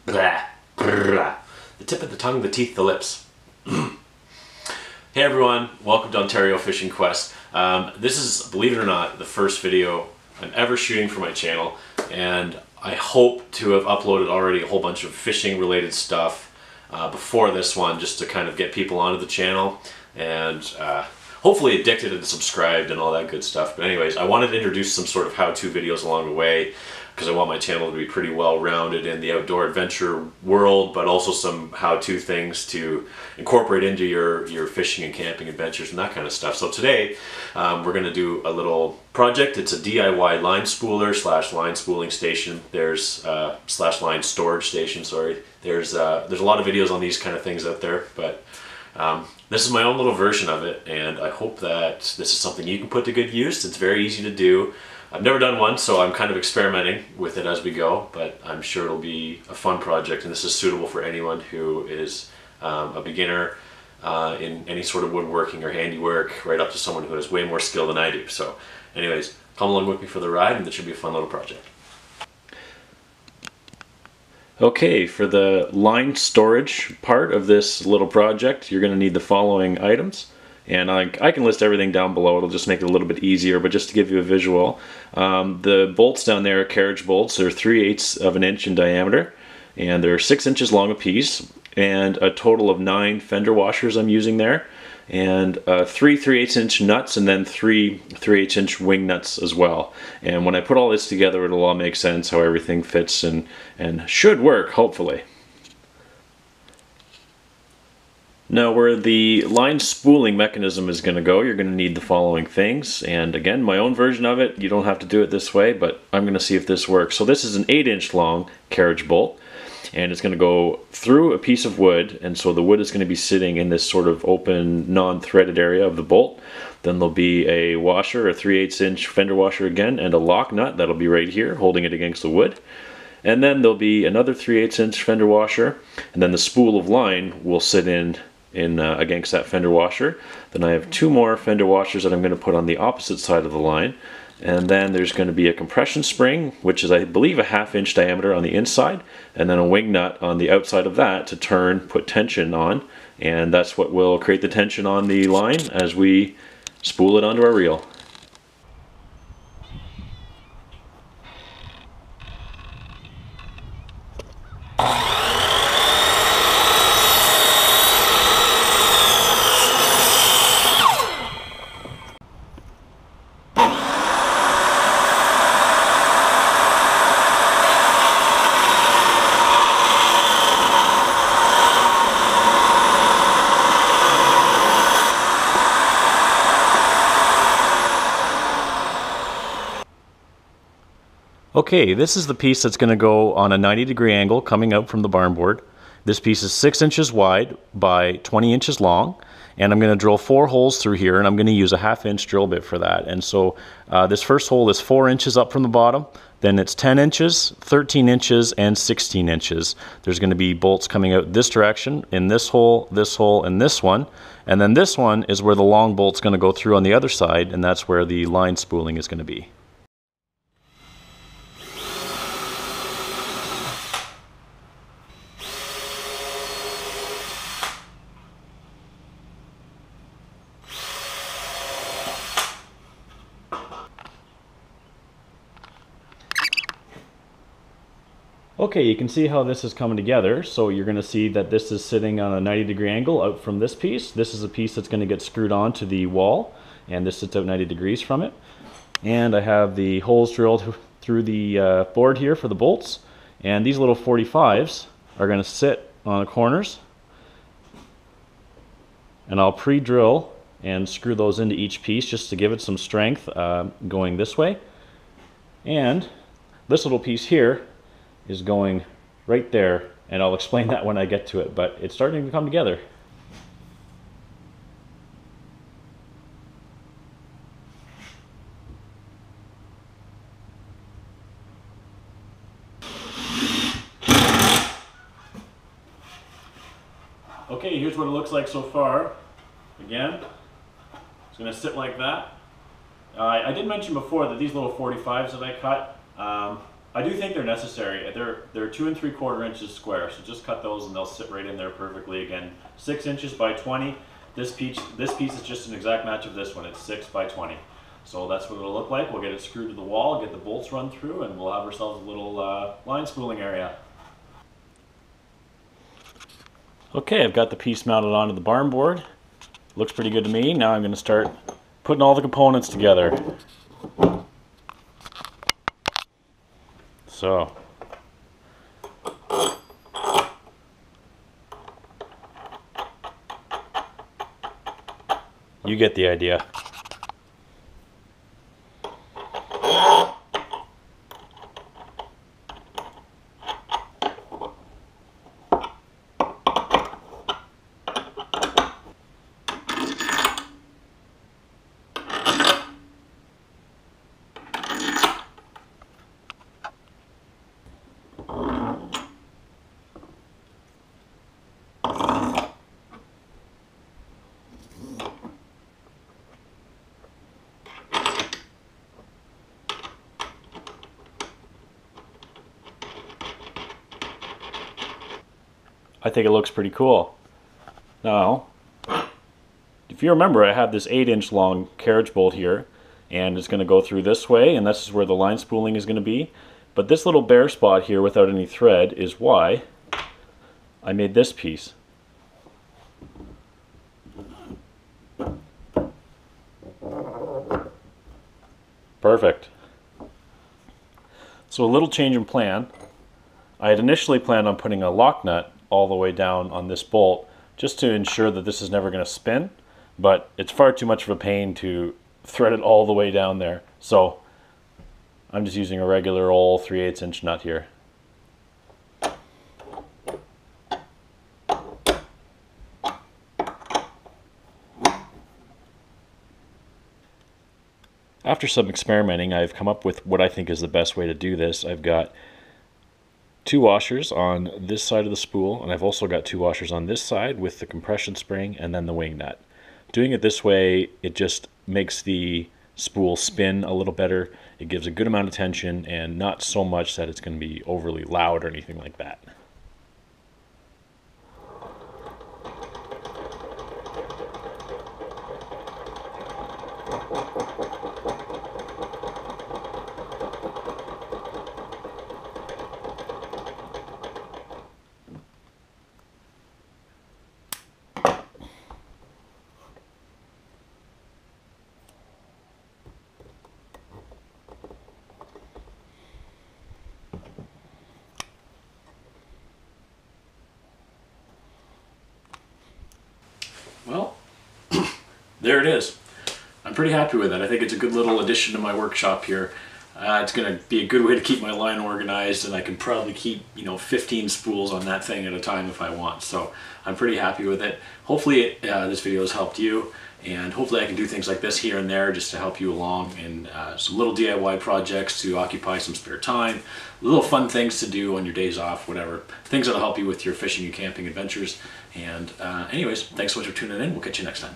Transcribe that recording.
Blah, blah. The tip of the tongue, the teeth, the lips. Hey everyone, welcome to Ontario Fishing Quest. This is, believe it or not, the first video I'm ever shooting for my channel, and I hope to have uploaded already a whole bunch of fishing related stuff before this one, just to kind of get people onto the channel and hopefully addicted and subscribed and all that good stuff. But anyways, I wanted to introduce some sort of how-to videos along the way, because I want my channel to be pretty well-rounded in the outdoor adventure world, but also some how-to things to incorporate into your fishing and camping adventures and that kind of stuff. So today we're going to do a little project. It's a DIY line spooler / line spooling station. There's / line storage station, sorry. There's a lot of videos on these kind of things out there, but this is my own little version of it, and I hope that this is something you can put to good use. It's very easy to do. I've never done one, so I'm kind of experimenting with it as we go, but I'm sure it'll be a fun project, and this is suitable for anyone who is a beginner in any sort of woodworking or handiwork, right up to someone who has way more skill than I do. So anyways, come along with me for the ride, and it should be a fun little project. Okay, for the line storage part of this little project, you're going to need the following items. And I can list everything down below. It'll just make it a little bit easier, but just to give you a visual, the bolts down there are carriage bolts. They're 3/8 of an inch in diameter, and they're 6 inches long a piece, and a total of 9 fender washers I'm using there, and 3 3/8 inch nuts, and then 3 3/8 inch wing nuts as well. And when I put all this together, it'll all make sense how everything fits and should work, hopefully. Now, where the line spooling mechanism is going to go, you're going to need the following things. And again, my own version of it, you don't have to do it this way, but I'm going to see if this works. So this is an 8-inch long carriage bolt, and it's going to go through a piece of wood, and so the wood is going to be sitting in this sort of open, non-threaded area of the bolt. Then there'll be a washer, a 3/8 inch fender washer again, and a lock nut that'll be right here, holding it against the wood. And then there'll be another 3/8 inch fender washer, and then the spool of line will sit in against that fender washer. Then I have 2 more fender washers that I'm going to put on the opposite side of the line, and then there's going to be a compression spring, which is, I believe, a 1/2 inch diameter on the inside, and then a wing nut on the outside of that to put tension on, and that's what will create the tension on the line as we spool it onto our reel. Okay, this is the piece that's going to go on a 90-degree angle coming out from the barn board. This piece is 6 inches wide by 20 inches long, and I'm going to drill 4 holes through here, and I'm going to use a 1/2 inch drill bit for that. And so this first hole is 4 inches up from the bottom, then it's 10 inches, 13 inches, and 16 inches. There's going to be bolts coming out this direction, in this hole, and this one. And then this one is where the long bolt's going to go through on the other side, and that's where the line spooling is going to be. Okay, you can see how this is coming together. So you're going to see that this is sitting on a 90-degree angle out from this piece. This is a piece that's going to get screwed onto the wall, and this sits out 90 degrees from it. And I have the holes drilled through the board here for the bolts. And these little 45s are going to sit on the corners. And I'll pre-drill and screw those into each piece just to give it some strength going this way. And this little piece here is going right there, and I'll explain that when I get to it, but it's starting to come together. Okay, here's what it looks like so far. Again, it's going to sit like that. I did mention before that these little 45s that I cut, I do think they're necessary. They're 2 3/4 inches square, so just cut those and they'll sit right in there perfectly. Again, 6 inches by 20. This piece is just an exact match of this one. It's 6 by 20. So that's what it'll look like. We'll get it screwed to the wall, get the bolts run through, and we'll have ourselves a little line spooling area. Okay, I've got the piece mounted onto the barn board. Looks pretty good to me. Now I'm going to start putting all the components together. So, you get the idea. I think it looks pretty cool. Now, if you remember, I have this 8-inch long carriage bolt here, and it's going to go through this way, and this is where the line spooling is going to be. But this little bare spot here without any thread is why I made this piece. Perfect. So a little change in plan. I had initially planned on putting a lock nut all the way down on this bolt just to ensure that this is never going to spin, but it's far too much of a pain to thread it all the way down there. So I'm just using a regular old 3/8 inch nut here. After some experimenting, I've come up with what I think is the best way to do this. I've got 2 washers on this side of the spool, and I've also got 2 washers on this side with the compression spring and then the wing nut. Doing it this way, it just makes the spool spin a little better. It gives a good amount of tension and not so much that it's going to be overly loud or anything like that. Well, there it is. I'm pretty happy with it. I think it's a good little addition to my workshop here. It's going to be a good way to keep my line organized, and I can probably keep 15 spools on that thing at a time if I want. So I'm pretty happy with it. Hopefully this video has helped you, and hopefully I can do things like this here and there just to help you along in some little DIY projects to occupy some spare time, little fun things to do on your days off, whatever. Things that'll help you with your fishing and camping adventures. And anyways, thanks so much for tuning in. We'll catch you next time.